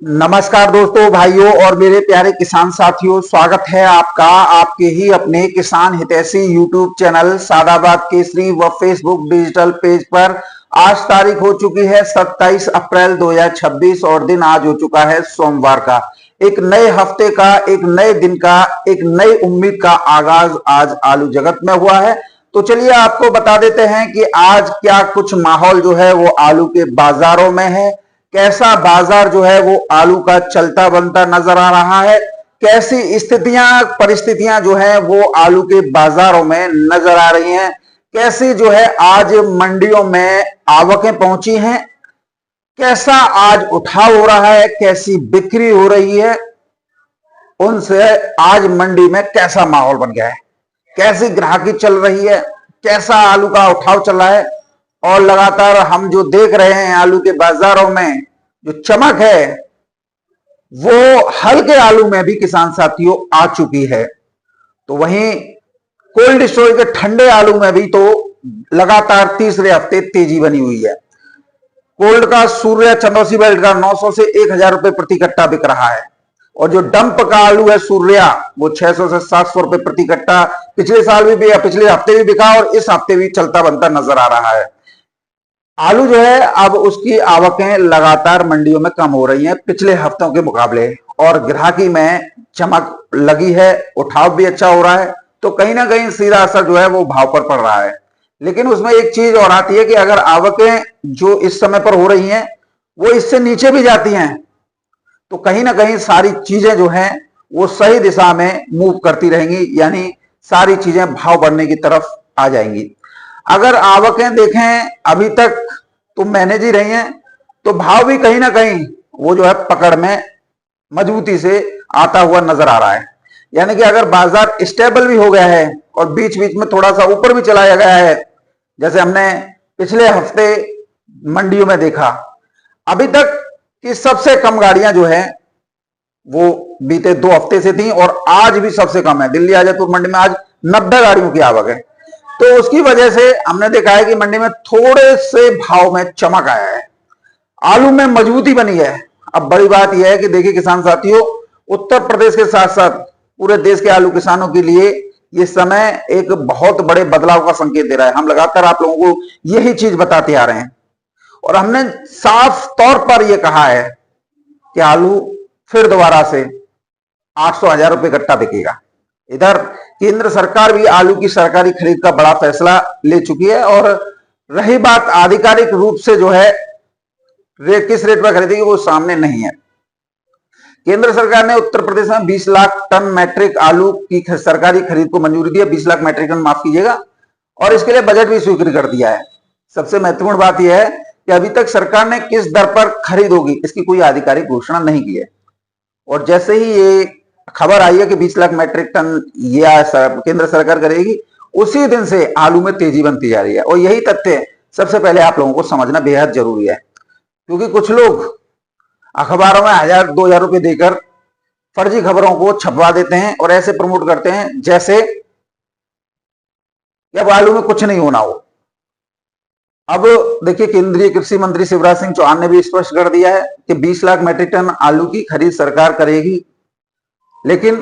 नमस्कार दोस्तों, भाइयों और मेरे प्यारे किसान साथियों, स्वागत है आपका आपके ही अपने किसान हितैषी यूट्यूब चैनल सादाबाद केसरी व फेसबुक डिजिटल पेज पर। आज तारीख हो चुकी है 27 अप्रैल 2026 और दिन आज हो चुका है सोमवार का। एक नए हफ्ते का, एक नए दिन का, एक नई उम्मीद का आगाज आज आलू जगत में हुआ है। तो चलिए आपको बता देते हैं कि आज क्या कुछ माहौल जो है वो आलू के बाजारों में है, कैसा बाजार जो है वो आलू का चलता बनता नजर आ रहा है, कैसी स्थितियां परिस्थितियां जो है वो आलू के बाजारों में नजर आ रही हैं, कैसी जो है आज मंडियों में आवकें पहुंची हैं, कैसा आज उठाव हो रहा है, कैसी बिक्री हो रही है, उनसे आज मंडी में कैसा माहौल बन गया है, कैसी ग्राहकी चल रही है, कैसा आलू का उठाव चल रहा है। और लगातार हम जो देख रहे हैं आलू के बाजारों में जो चमक है वो हल्के आलू में भी किसान साथियों आ चुकी है। तो वहीं कोल्ड स्टोरेज के ठंडे आलू में भी तो लगातार तीसरे हफ्ते तेजी बनी हुई है। कोल्ड का सूर्य चंदौसी बेल्ट का 900 से 1000 रुपए प्रति कट्टा बिक रहा है और जो डंप का आलू है सूर्या वो 600 से 700 रुपए प्रति कट्टा पिछले साल भी या पिछले हफ्ते भी बिका और इस हफ्ते भी चलता बनता नजर आ रहा है। आलू जो है अब उसकी आवकें लगातार मंडियों में कम हो रही हैं पिछले हफ्तों के मुकाबले और ग्राहकी में चमक लगी है, उठाव भी अच्छा हो रहा है। तो कहीं ना कहीं सीधा असर जो है वो भाव पर पड़ रहा है। लेकिन उसमें एक चीज और आती है कि अगर आवकें जो इस समय पर हो रही हैं वो इससे नीचे भी जाती हैं तो कहीं ना कहीं सारी चीजें जो हैं वो सही दिशा में मूव करती रहेंगी, यानी सारी चीजें भाव बढ़ने की तरफ आ जाएंगी। अगर आवकें देखें अभी तक तो मैनेज ही रही हैं तो भाव भी कहीं ना कहीं वो जो है पकड़ में मजबूती से आता हुआ नजर आ रहा है। यानी कि अगर बाजार स्टेबल भी हो गया है और बीच बीच में थोड़ा सा ऊपर भी चलाया गया है, जैसे हमने पिछले हफ्ते मंडियों में देखा, अभी तक की सबसे कम गाड़ियां जो है वो बीते 2 हफ्ते से थी और आज भी सबसे कम है। दिल्ली आजादपुर मंडी में आज 90 गाड़ियों की आवक है। तो उसकी वजह से हमने देखा है कि मंडी में थोड़े से भाव में चमक आया है, आलू में मजबूती बनी है। अब बड़ी बात यह है कि देखिए किसान साथियों, उत्तर प्रदेश के साथ साथ पूरे देश के आलू किसानों के लिए ये समय एक बहुत बड़े बदलाव का संकेत दे रहा है। हम लगातार आप लोगों को यही चीज बताते आ रहे हैं और हमने साफ तौर पर यह कहा है कि आलू फिर दोबारा से 800-1000 रुपए कट्टा बिकेगा। इधर केंद्र सरकार भी आलू की सरकारी खरीद का बड़ा फैसला ले चुकी है और रही बात आधिकारिक रूप से जो है किस रेट पर खरीदेगी वो सामने नहीं है। केंद्र सरकार ने उत्तर प्रदेश में 20 लाख टन मैट्रिक आलू की सरकारी खरीद को मंजूरी दी है। 20 लाख मैट्रिक टन, माफ कीजिएगा, और इसके लिए बजट भी स्वीकृत कर दिया है। सबसे महत्वपूर्ण बात यह है कि अभी तक सरकार ने किस दर पर खरीद होगी इसकी कोई आधिकारिक घोषणा नहीं की है और जैसे ही ये खबर आई है कि 20 लाख मैट्रिक टन ये केंद्र सरकार करेगी, उसी दिन से आलू में तेजी बनती जा रही है। और यही तथ्य सबसे पहले आप लोगों को समझना बेहद जरूरी है, क्योंकि कुछ लोग अखबारों में 1000-2000 रुपए देकर फर्जी खबरों को छपवा देते हैं और ऐसे प्रमोट करते हैं जैसे कि अब आलू में कुछ नहीं होना हो। अब देखिए, केंद्रीय कृषि मंत्री शिवराज सिंह चौहान ने भी स्पष्ट कर दिया है कि 20 लाख मैट्रिक टन आलू की खरीद सरकार करेगी, लेकिन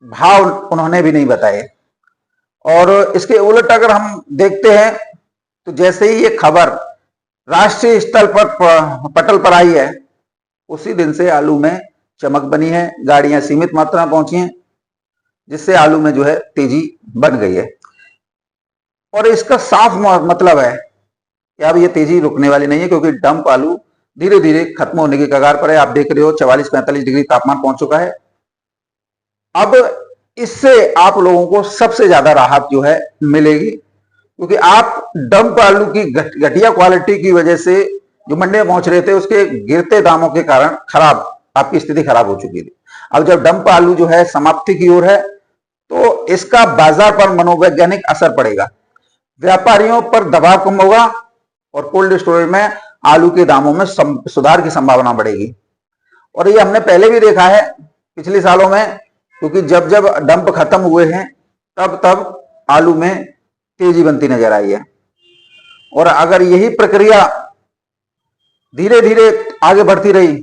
भाव उन्होंने भी नहीं बताए। और इसके उलट अगर हम देखते हैं तो जैसे ही ये खबर राष्ट्रीय स्तर पर पटल पर आई है, उसी दिन से आलू में चमक बनी है, गाड़ियां सीमित मात्रा में पहुंची हैं, जिससे आलू में जो है तेजी बन गई है। और इसका साफ मतलब है कि अब ये तेजी रुकने वाली नहीं है, क्योंकि डंप आलू धीरे धीरे खत्म होने की कगार पर है। आप देख रहे हो 44-45 डिग्री तापमान पहुंच चुका है। अब इससे आप लोगों को सबसे ज्यादा राहत जो है मिलेगी, क्योंकि आप डंप आलू की घटिया क्वालिटी की वजह से जो मंडी में पहुंच रहे थे उसके गिरते दामों के कारण आपकी स्थिति खराब हो चुकी थी। अब जब डंप आलू जो है समाप्ति की ओर है तो इसका बाजार पर मनोवैज्ञानिक असर पड़ेगा, व्यापारियों पर दबाव कम होगा और कोल्ड स्टोरेज में आलू के दामों में सुधार की संभावना बढ़ेगी। और ये हमने पहले भी देखा है पिछले सालों में, क्योंकि जब जब डंप खत्म हुए हैं तब तब आलू में तेजी बनती नजर आई है। और अगर यही प्रक्रिया धीरे धीरे आगे बढ़ती रही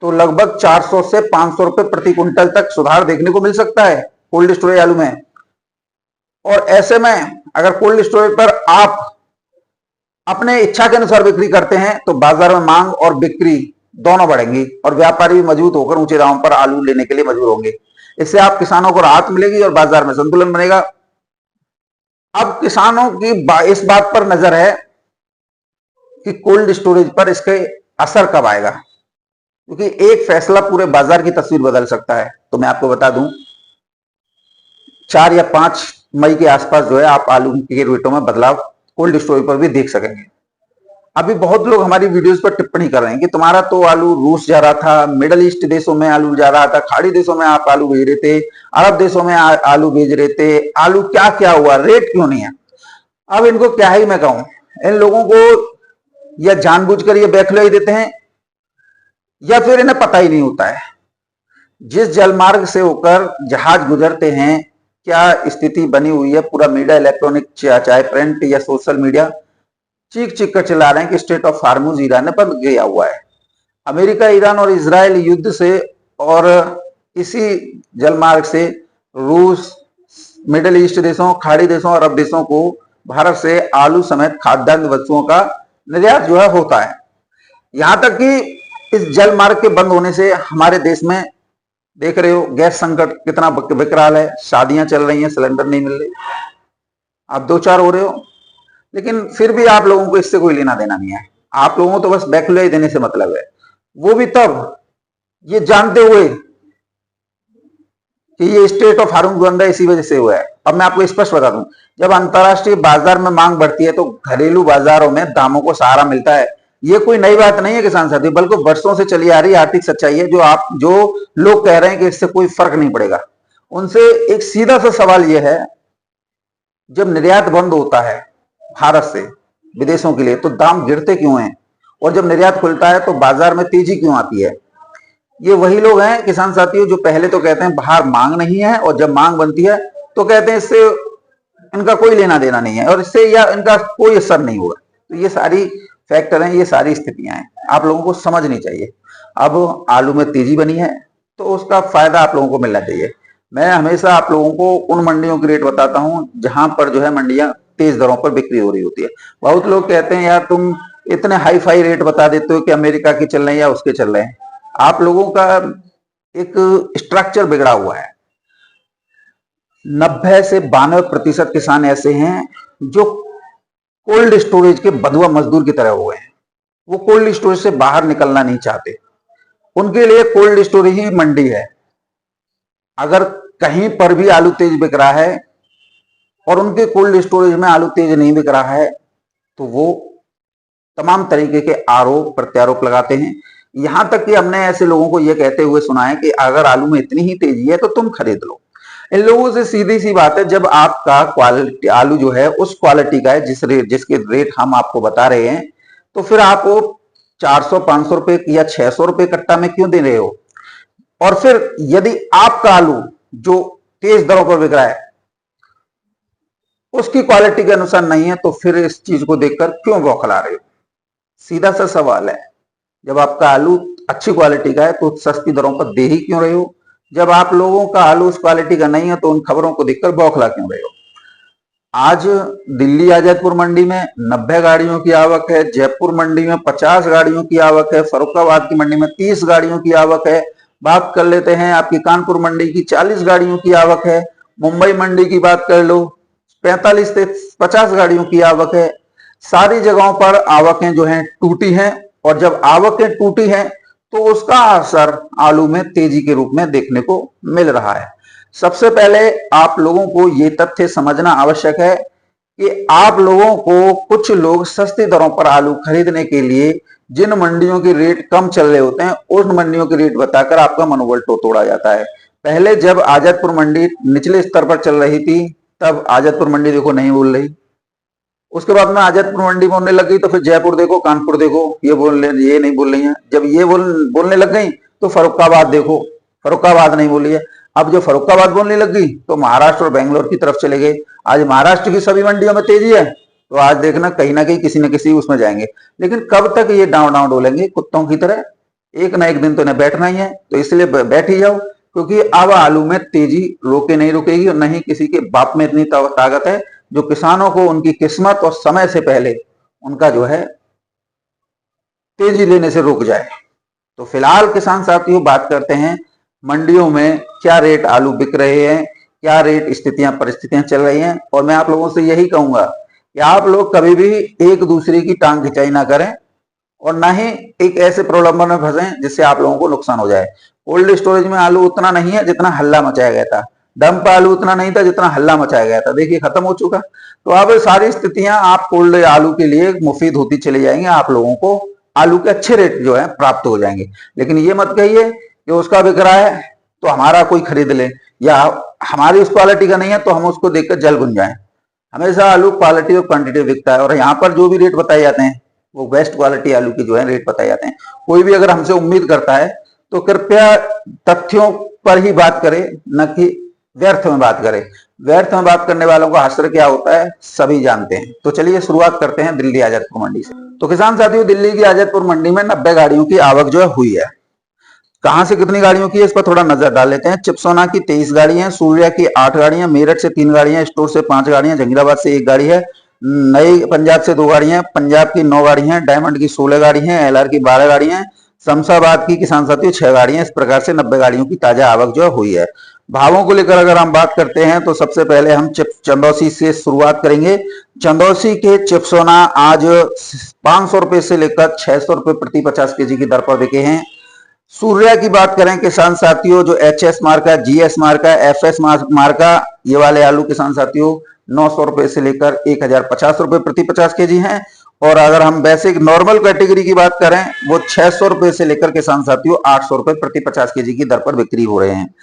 तो लगभग 400 से 500 रुपए प्रति क्विंटल तक सुधार देखने को मिल सकता है कोल्ड स्टोरेज आलू में। और ऐसे में अगर कोल्ड स्टोरेज पर आप अपने इच्छा के अनुसार बिक्री करते हैं तो बाजार में मांग और बिक्री दोनों बढ़ेंगी और व्यापारी भी मजबूत होकर ऊंचे दामों पर आलू लेने के लिए मजबूर होंगे। इससे आप किसानों को राहत मिलेगी और बाजार में संतुलन बनेगा। अब किसानों की इस बात पर नजर है कि कोल्ड स्टोरेज पर इसके असर कब आएगा, क्योंकि एक फैसला पूरे बाजार की तस्वीर बदल सकता है। तो मैं आपको बता दूं 4 या 5 मई के आसपास जो है आप आलू के रेटों में बदलाव कोल्ड स्टोरेज पर भी देख सकेंगे। अभी बहुत लोग हमारी वीडियोस पर टिप्पणी कर रहे हैं कि तुम्हारा तो आलू रूस जा रहा था, मिडल ईस्ट देशों में आलू जा रहा था, खाड़ी देशों में आप आलू भेज रहे थे, अरब देशों में आलू भेज रहे थे, आलू क्या क्या हुआ, रेट क्यों नहीं है। अब इनको क्या ही मैं कहूं, इन लोगों को या जानबूझकर ये बहला ही देते हैं या फिर इन्हें पता ही नहीं होता है। जिस जलमार्ग से होकर जहाज गुजरते हैं क्या स्थिति बनी हुई है, पूरा मीडिया इलेक्ट्रॉनिक चाहे प्रिंट या सोशल मीडिया चीख चीख कर चिल्ला रहे हैं कि स्टेट ऑफ हार्मुज ईरान पर गया हुआ है। अमेरिका, ईरान और इजराइल युद्ध से और इसी जलमार्ग से रूस, मिडिल ईस्ट देशों, खाड़ी देशों, अरब देशों को भारत से आलू समेत खाद्यान्न वस्तुओं का निर्यात जो है होता है। यहां तक कि इस जल मार्ग के बंद होने से हमारे देश में देख रहे हो गैस संकट कितना विकराल है, शादियां चल रही हैं, सिलेंडर नहीं मिल रहे, आप 2-4 हो रहे हो, लेकिन फिर भी आप लोगों को इससे कोई लेना देना नहीं है। आप लोगों को तो बस बैकलॉग देने से मतलब है, वो भी तब ये जानते हुए कि ये स्टेट ऑफ हार्मुज बंद है, इसी वजह से हुआ है। अब मैं आपको स्पष्ट बता दूं, जब अंतरराष्ट्रीय बाजार में मांग बढ़ती है तो घरेलू बाजारों में दामों को सहारा मिलता है। ये कोई नई बात नहीं है किसान साथी, बल्कि वर्षों से चली आ रही आर्थिक सच्चाई है। जो लोग कह रहे हैं कि इससे कोई फर्क नहीं पड़ेगा, उनसे एक सीधा सा सवाल यह है, जब निर्यात बंद होता है भारत से विदेशों के लिए तो दाम गिरते क्यों हैं, और जब निर्यात खुलता है तो बाजार में तेजी क्यों आती है। ये वही लोग हैं किसान साथियों जो पहले तो कहते हैं बाहर मांग नहीं है, और जब मांग बनती है तो कहते हैं इससे इनका कोई लेना देना नहीं है और इससे या इनका कोई असर नहीं होगा। तो ये सारी फैक्टर हैं, ये सारी स्थितियां हैं, आप लोगों को समझनी चाहिए। अब आलू में तेजी बनी है तो उसका फायदा आप लोगों को मिलना चाहिए। मैं हमेशा आप लोगों को उन मंडियों की रेट बताता हूं जहां पर जो है मंडियां तेज दरों पर बिक्री हो रही होती है। बहुत लोग कहते हैं यार तुम इतने हाई फाई रेट बता देते हो कि अमेरिका के चल रहे हैं या उसके चल रहे हैं। आप लोगों का एक स्ट्रक्चर बिगड़ा हुआ है। 90 से 92% किसान ऐसे हैं जो कोल्ड स्टोरेज के बंधुआ मजदूर की तरह हुए हैं। वो कोल्ड स्टोरेज से बाहर निकलना नहीं चाहते, उनके लिए कोल्ड स्टोरेज ही मंडी है। अगर कहीं पर भी आलू तेज बिक रहा है और उनके कोल्ड स्टोरेज में आलू तेज नहीं बिक रहा है तो वो तमाम तरीके के आरोप प्रत्यारोप लगाते हैं। यहां तक कि हमने ऐसे लोगों को यह कहते हुए सुना है कि अगर आलू में इतनी ही तेजी है तो तुम खरीद लो। इन लोगों से सीधी सी बात है, जब आपका क्वालिटी आलू जो है उस क्वालिटी का है जिसके रेट हम आपको बता रहे हैं, तो फिर आप वो 400-500 रुपए या 600 रुपए कट्टा में क्यों दे रहे हो। और फिर यदि आपका आलू जो तेज दरों पर बिक रहा है उसकी क्वालिटी के अनुसार नहीं है तो फिर इस चीज को देखकर क्यों बौखला रहे हो। सीधा सा सवाल है, जब आपका आलू अच्छी क्वालिटी का है तो सस्ती दरों पर दे ही क्यों रहे हो। जब आप लोगों का आलू उस क्वालिटी का नहीं है तो उन खबरों को देखकर बौखला क्यों रहे हो। आज दिल्ली आजादपुर मंडी में 90 गाड़ियों की आवक है, जयपुर मंडी में 50 गाड़ियों की आवक है, फर्रुखाबाद की मंडी में 30 गाड़ियों की आवक है। बात कर लेते हैं आपकी कानपुर मंडी की, 40 गाड़ियों की आवक है। मुंबई मंडी की बात कर लो, 45 से 50 गाड़ियों की आवक है। सारी जगहों पर आवकें जो हैं टूटी हैं, और जब आवकें टूटी हैं तो उसका असर आलू में तेजी के रूप में देखने को मिल रहा है। सबसे पहले आप लोगों को ये तथ्य समझना आवश्यक है कि आप लोगों को कुछ लोग सस्ती दरों पर आलू खरीदने के लिए जिन मंडियों के रेट कम चल रहे होते हैं उन मंडियों के रेट बताकर आपका मनोबल तोड़ा जाता है। पहले जब आजादपुर मंडी निचले स्तर पर चल रही थी तब आजादपुर मंडी देखो नहीं बोल रही, उसके बाद में आजादपुर मंडी बोलने लग गई तो फिर जयपुर देखो, कानपुर देखो, ये नहीं बोल रही है। जब ये बोलने लग गई तो फर्रुखाबाद देखो, फर्रुखाबाद नहीं बोली है। अब जो फर्रुखाबाद बोलने लग गई तो महाराष्ट्र और बेंगलोर की तरफ चले गए। आज महाराष्ट्र की सभी मंडियों में तेजी है तो आज देखना कहीं ना कहीं किसी न किसी उसमें जाएंगे। लेकिन कब तक ये डांव डोलेंगे कुत्तों की तरह। एक ना एक दिन तो इन्हें बैठना ही है, तो इसलिए बैठ ही जाओ, क्योंकि अब आलू में तेजी रोके नहीं रुकेगी और नहीं किसी के बाप में इतनी ताकत है जो किसानों को उनकी किस्मत और समय से पहले उनका जो है तेजी लेने से रुक जाए। तो फिलहाल किसान साथियों बात करते हैं मंडियों में क्या रेट आलू बिक रहे हैं, क्या रेट स्थितियां परिस्थितियां चल रही हैं। और मैं आप लोगों से यही कहूंगा कि आप लोग कभी भी एक दूसरे की टांग खिंचाई ना करें और ना ही एक ऐसे प्रलोभन में फंसे जिससे आप लोगों को नुकसान हो जाए। कोल्ड स्टोरेज में आलू उतना नहीं है जितना हल्ला मचाया गया था, डंप आलू उतना नहीं था जितना हल्ला मचाया गया था, देखिए खत्म हो चुका। तो अब सारी स्थितियां आप कोल्ड आलू के लिए मुफीद होती चली जाएंगी, आप लोगों को आलू के अच्छे रेट जो है प्राप्त हो जाएंगे। लेकिन ये मत कहिए कि उसका बिक रहा है तो हमारा कोई खरीद ले, या हमारी उस क्वालिटी का नहीं है तो हम उसको देखकर जल भुन जाए। हमेशा आलू क्वालिटी और क्वांटिटी बिकता है, और यहाँ पर जो भी रेट बताए जाते हैं वो बेस्ट क्वालिटी आलू की जो है रेट बताए जाते हैं। कोई भी अगर हमसे उम्मीद करता है तो कृपया तथ्यों पर ही बात करे, न कि व्यर्थ में बात करे। व्यर्थ में बात करने वालों का हश्र क्या होता है सभी जानते हैं। तो चलिए शुरुआत करते हैं दिल्ली आजादपुर मंडी से। तो किसान साथियों, दिल्ली की आजादपुर मंडी में 90 गाड़ियों की आवक जो है हुई है। कहां से कितनी गाड़ियों की है इस पर थोड़ा नजर डाल लेते हैं। चिपसोना की 23 गाड़ियां, सूर्या की 8 गाड़ियां, मेरठ से 3 गाड़ियां, स्टोर से 5 गाड़ियां, जंगीराबाद से 1 गाड़ी है, नई पंजाब से 2 गाड़ियां, पंजाब की 9 गाड़ियां, डायमंड की 16 गाड़ी है, एलआर की 12 गाड़ियां, शमशाबाद की किसान साथियों 6 गाड़ियां। इस प्रकार से 90 गाड़ियों की ताजा आवक जो हुई है। भावों को लेकर अगर हम बात करते हैं तो सबसे पहले हम चंदौसी से शुरुआत करेंगे। चंदौसी के चिपसोना आज 500 रुपए से लेकर 600 रुपए प्रति 50 केजी की दर पर बिके हैं। सूर्या की बात करें किसान साथियों, जो एचएस मार्का, जीएस मार्का, एफएस मार्का, ये वाले आलू किसान साथियों 900 रुपए से लेकर 1050 रुपए प्रति 50 केजी हैं। और अगर हम बेसिक नॉर्मल कैटेगरी की बात करें वो 600 रुपए से लेकर किसान साथियों 800 रुपए प्रति 50 केजी की दर पर बिक्री हो रहे हैं।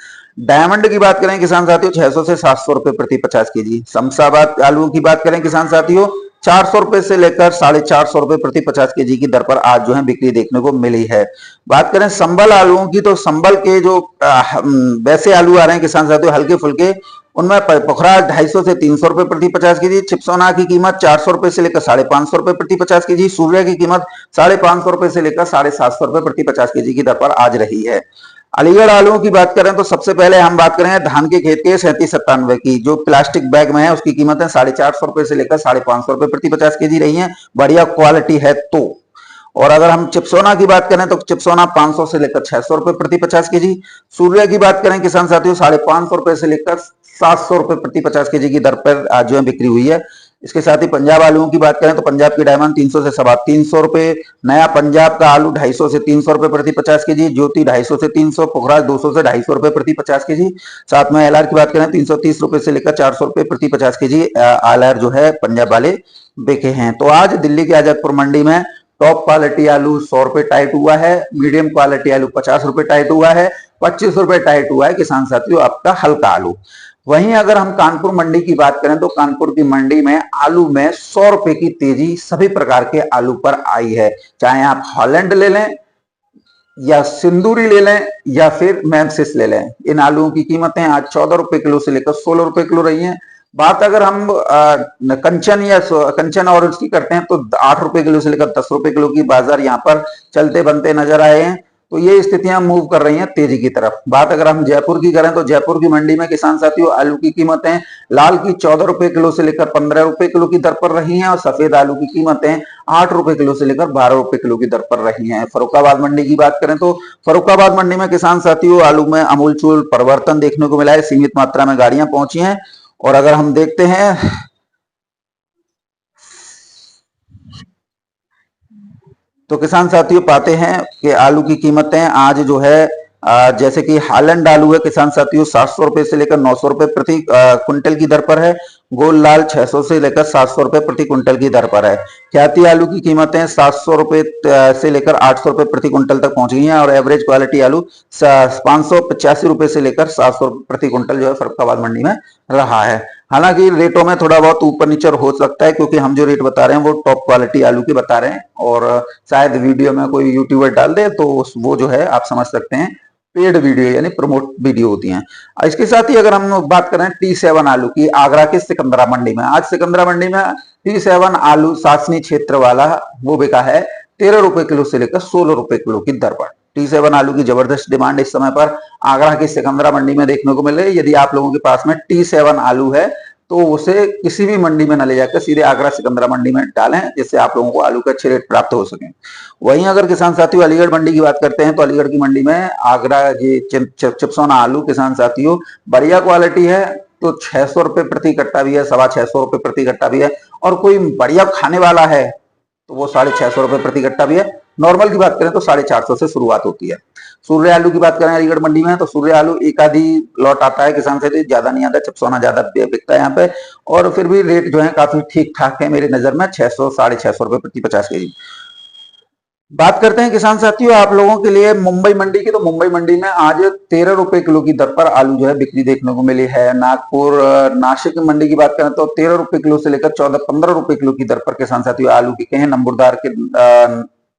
डायमंड की बात करें किसान साथियों 600 से 700 रुपए प्रति 50 केजी। शमशाबाद आलू की बात करें किसान साथियों 400 रुपए से लेकर 450 रुपए प्रति 50 केजी की दर पर आज जो है बिक्री देखने को मिली है। बात करें संबल आलूओं की तो संबल के जो वैसे आलू आ रहे हैं किसान साथियों हल्के फुल्के, उनमें पुखराज 250 से 300 रुपए प्रति 50 केजी। चिपसोना की कीमत 400 रुपए से लेकर 550 रुपए प्रति 50 केजी। सूर्य की कीमत 550 रुपए से लेकर 750 रुपए प्रति 50 केजी की दर पर आज रही है। अलीगढ़ आलूओं की बात करें तो सबसे पहले हम बात करें धान के खेत के 37-97 की, जो प्लास्टिक बैग में है उसकी कीमत है 450 रुपए से लेकर 550 रुपए प्रति 50 केजी रही है, बढ़िया क्वालिटी है तो। और अगर हम चिपसोना की बात करें तो चिपसोना 500 से लेकर 600 रुपए प्रति 50 केजी। सूर्य की बात करें किसान साथियों 550 रुपए से लेकर 700 रुपए प्रति 50 केजी की दर पर आज जो है बिक्री हुई है। इसके साथ ही पंजाब आलूओं की बात करें तो पंजाब की डायमंड 300 से 350 रुपए, नया पंजाब का आलू 250 से 300 रुपए प्रति 50 केजी, ज्योति 250 से 300, पुखराज 200 से 250 रुपए प्रति 50 केजी। साथ में एलआर की बात करें 330 रुपए से लेकर 400 रुपए प्रति 50 केजी एलआर जो है पंजाब वाले बिके हैं। तो आज दिल्ली के आजादपुर मंडी में टॉप क्वालिटी आलू 100 रुपए टाइट हुआ है, मीडियम क्वालिटी आलू 50 रुपए टाइट हुआ है, 25 रुपए टाइट हुआ है किसान साथियों आपका हल्का आलू। वहीं अगर हम कानपुर मंडी की बात करें तो कानपुर की मंडी में आलू में 100 रुपए की तेजी सभी प्रकार के आलू पर आई है। चाहे आप हॉलैंड ले लें या सिंदूरी ले लें या फिर मैमसिस ले लें, इन आलूओं की कीमतें आज 14 रुपए किलो से लेकर 16 रुपए किलो रही हैं। बात अगर हम कंचन और उसकी करते हैं तो 8 रुपए किलो से लेकर 10 रुपए किलो की बाजार यहाँ पर चलते बनते नजर आए हैं। तो ये स्थितियां मूव कर रही हैं तेजी की तरफ। बात अगर हम जयपुर की करें तो जयपुर की मंडी में किसान साथियों आलू की कीमतें लाल की 14 रुपए किलो से लेकर 15 रुपए किलो की दर पर रही हैं और सफेद आलू की कीमतें 8 रुपए किलो से लेकर 12 रुपए किलो की दर पर रही हैं। फरुखाबाद मंडी की बात करें तो फरुखाबाद मंडी में किसान साथियों आलू में अमूलचूल परिवर्तन देखने को मिला है, सीमित मात्रा में गाड़ियां पहुंची हैं। और अगर हम देखते हैं तो किसान साथियों पाते हैं कि आलू की कीमतें आज जो है जैसे कि हालैंड आलू है किसान साथियों 700 रुपए से लेकर 900 रुपए प्रति क्विंटल की दर पर है। गोल लाल 600 से लेकर 700 रुपए प्रति क्विंटल की दर पर है। ख्याति आलू की कीमतें 700 रुपए से लेकर 800 रुपए प्रति क्विंटल तक पहुंच गई हैं और एवरेज क्वालिटी आलू 585 रुपए से लेकर 700 रुपए प्रति क्विंटल जो है फरुखाबाद मंडी में रहा है। हालांकि रेटों में थोड़ा बहुत ऊपर नीचे हो सकता है क्योंकि हम जो रेट बता रहे हैं वो टॉप क्वालिटी आलू के बता रहे हैं और शायद वीडियो में कोई यूट्यूबर डाल दे तो वो जो है आप समझ सकते हैं पेड वीडियो यानी प्रमोट वीडियो होती हैं। इसके साथ ही अगर हम बात करें T7 आलू की आगरा के सिकंदरा मंडी में, आज सिकंदरा मंडी में T7 आलू सासनी क्षेत्र वाला वो बिका है 13 रुपए किलो से लेकर 16 रुपए किलो की दर पर। T7 आलू की जबरदस्त डिमांड इस समय पर आगरा की सिकंदरा मंडी में देखने को मिल रही है। यदि आप लोगों के पास में T7 आलू है तो उसे किसी भी मंडी में न ले जाकर सीधे आगरा सिकंदरा मंडी में डालें, जिससे आप लोगों को आलू के अच्छे रेट प्राप्त हो सके। वहीं अगर किसान साथियों अलीगढ़ मंडी की बात करते हैं तो अलीगढ़ की मंडी में आगरा ये चिप्सोना आलू किसान साथियों बढ़िया क्वालिटी है तो 600 रुपए प्रति कट्टा भी है, 650 रुपए प्रति कट्टा भी है, और कोई बढ़िया खाने वाला है तो वो 650 रुपए प्रति कट्टा भी है। नॉर्मल की बात करें तो 450 से शुरुआत होती है। सूर्य आलू की बात करें अलीगढ़ मंडी में तो सूर्य आलू एक आधी लॉट आता है किसान से, ज्यादा नहीं आता, चिप्सोना ज्यादा बिकता है यहाँ पे, और फिर भी रेट जो है काफी ठीक ठाक है मेरी नजर में, 600 650 रुपए प्रति 50 केजी। बात करते हैं किसान साथियों आप लोगों के लिए मुंबई मंडी की, तो मुंबई मंडी में आज 13 रुपए किलो की दर पर आलू जो है बिक्री देखने को मिली है। नासिक मंडी की बात करें तो 13 रुपए किलो से लेकर 14-15 रुपए किलो की दर पर किसान साथियों आलू बिके हैं।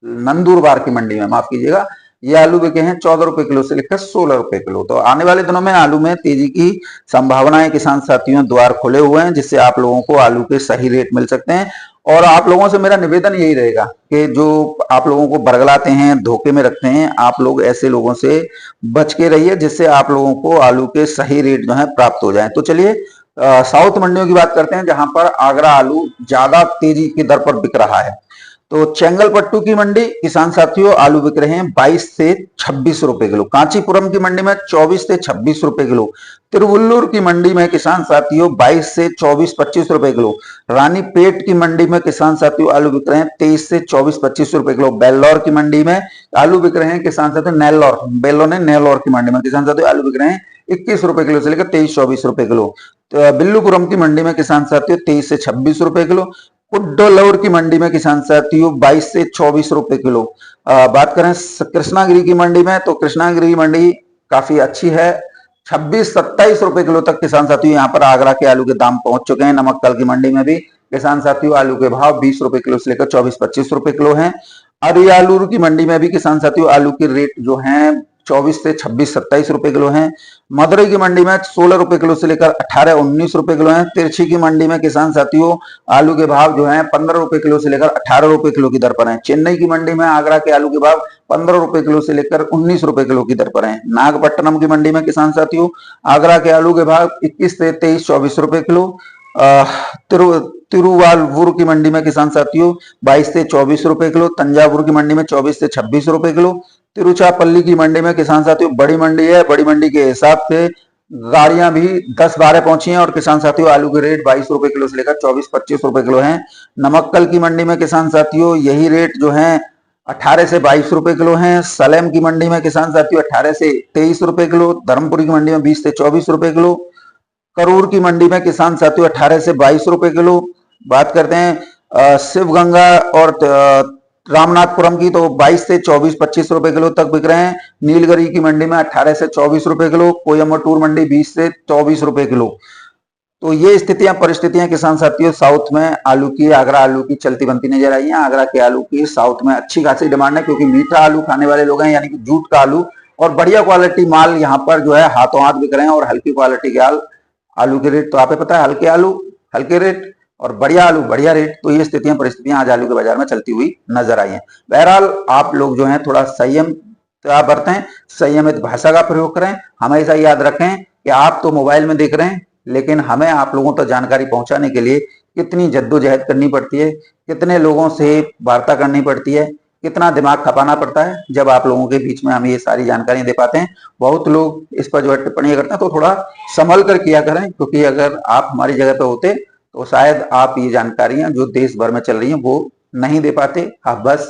नंदुरबार की मंडी में, माफ कीजिएगा, ये आलू बिके हैं 14 रुपए किलो से लेकर 16 रुपए किलो। तो आने वाले दिनों में आलू में तेजी की संभावनाएं किसान साथियों द्वार खुले हुए हैं, जिससे आप लोगों को आलू के सही रेट मिल सकते हैं। और आप लोगों से मेरा निवेदन यही रहेगा कि जो आप लोगों को बरगलाते हैं, धोखे में रखते हैं, आप लोग ऐसे लोगों से बच के रहिए, जिससे आप लोगों को आलू के सही रेट जो है प्राप्त हो जाए। तो चलिए साउथ मंडियों की बात करते हैं, जहां पर आगरा आलू ज्यादा तेजी की दर पर बिक रहा है। तो चेंगलपट्टू की मंडी किसान साथियों आलू बिक रहे हैं 22 से 26 रुपए किलो। कांचीपुरम की मंडी में 24 से 26 रुपए किलो। तिरुवल्लुर की मंडी में किसान साथियों 22 से 24-25 रुपए किलो। रानीपेट की मंडी में किसान साथियों आलू बिक रहे हैं 23 से 24-25 रुपए किलो। बेल्लौर की मंडी में आलू बिक रहे हैं किसान साथियों, नेल्लौर की मंडी में किसान साथियों आलू बिक रहे हैं 21 रुपए किलो से लेकर 23-24 रुपए किलो। तो बिल्लुपुरम की मंडी में किसान साथियों 23 से 26 रुपए किलो। कुड्डोलौर की मंडी में किसान साथियों 22 से 24 रुपए किलो। बात करें कृष्णागिरी की मंडी में तो कृष्णागिरी की मंडी काफी अच्छी है, 26-27 रुपए किलो तक किसान साथियों यहाँ पर आगरा के आलू के दाम पहुंच चुके हैं। नमक्कल की मंडी में भी किसान साथियों आलू के भाव 20 रुपए किलो से लेकर 24-25 रुपए किलो हैं। अरियालूर की मंडी में भी किसान साथियों आलू के रेट जो हैं 24 से 26-27 रुपए किलो हैं। मदुरई की मंडी में 16 रुपए किलो से लेकर 18-19 रुपए किलो हैं। तिरछी की मंडी में किसान साथियों आलू के भाव जो हैं 15 रुपए किलो से लेकर 18 रुपए किलो की दर पर हैं। चेन्नई की मंडी में आगरा के आलू के भाव 15 रुपए किलो से लेकर 19 रुपए किलो की दर पर हैं। नागपट्टनम की मंडी में किसान साथियों आगरा के आलू के भाव 21 से 23-24 रुपए किलो। तिरुवालुर की मंडी में किसान साथियों 22 से 24 रुपए किलो। तंजावुर की मंडी में 24 से 26 रुपए किलो। तिरुचिरापल्ली की मंडी में किसान साथियों बड़ी मंडी है, बड़ी मंडी के हिसाब से गाड़ियां भी 10-12 पहुंची हैं और किसान साथियों आलू के रेट 22 रुपए किलो से लेकर 24-25 रुपए किलो हैं। नमक्कल की मंडी में किसान साथियों यही रेट जो है 18 से 22 रुपए किलो हैं। सलेम की मंडी में किसान साथियों 18 से 23 रुपए किलो। धर्मपुरी की मंडी में 20 से 24 रुपए किलो। करूर की मंडी में किसान साथियों 18 से 22 रुपए किलो। बात करते हैं शिवगंगा और रामनाथपुरम की तो 22 से 24-25 रुपए किलो तक बिक रहे हैं। नीलगिरी की मंडी में 18 से 24 रुपए किलो। कोयम्बटूर मंडी 20 से 24 रुपए किलो। तो ये स्थितियां परिस्थितियां किसान साथियों साउथ में आलू की, आगरा आलू की चलती बनती नजर आई है। आगरा के आलू की साउथ में अच्छी खासी डिमांड है, क्योंकि मीठा आलू खाने वाले लोग हैं, यानी कि जूट का आलू, और बढ़िया क्वालिटी माल यहाँ पर जो है हाथों हाथ बिक रहे हैं। और हल्की क्वालिटी के आलू के रेट तो आपको पता है, हल्के आलू हल्के रेट और बढ़िया आलू बढ़िया रेट। तो ये स्थितियां परिस्थितियां आज आलू के बाजार में चलती हुई नजर आई हैं। बहरहाल आप लोग जो हैं थोड़ा संयम बरतें, संयमित भाषा का प्रयोग करें। हमेशा याद रखें कि आप तो मोबाइल में देख रहे हैं, लेकिन हमें आप लोगों तक जानकारी पहुंचाने के लिए कितनी जद्दोजहद करनी पड़ती है, कितने लोगों से वार्ता करनी पड़ती है, कितना दिमाग खपाना पड़ता है, जब आप लोगों के बीच में हम ये सारी जानकारी दे पाते हैं। बहुत लोग इस पर जो है टिप्पणी करते हैं, तो थोड़ा संभल कर किया करें, क्योंकि अगर आप हमारी जगह पे होते तो शायद आप ये जानकारियां जो देश भर में चल रही हैं वो नहीं दे पाते, आप बस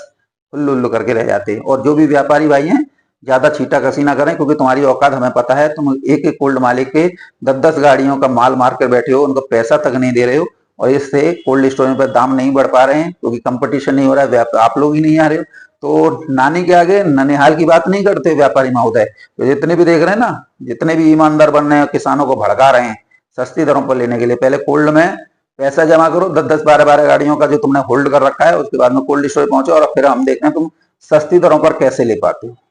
उल्लू उल्लू करके रह जाते। और जो भी व्यापारी भाई हैं ज्यादा छीटा कसी ना करें, क्योंकि तुम्हारी औकात हमें पता है। तुम एक एक कोल्ड मालिक के 10-10 गाड़ियों का माल मार कर बैठे हो, उनको पैसा तक नहीं दे रहे हो, और इससे कोल्ड स्टोरेज पर दाम नहीं बढ़ पा रहे हैं, क्योंकि कंपटीशन नहीं हो रहा है, आप लोग ही नहीं आ रहे हो। तो नानी के आगे ननिहाल की बात नहीं करते व्यापारी महोदय। तो जितने भी देख रहे हैं ना, जितने भी ईमानदार बन रहे हैं, किसानों को भड़का रहे हैं सस्ती दरों पर लेने के लिए, पहले कोल्ड में पैसा जमा करो, 10-10 12-12 गाड़ियों का जो तुमने होल्ड कर रखा है, उसके बाद में कोल्ड स्टोरेज पहुंचो, और फिर हम देख रहे हैं तुम सस्ती दरों पर कैसे ले पाते हो।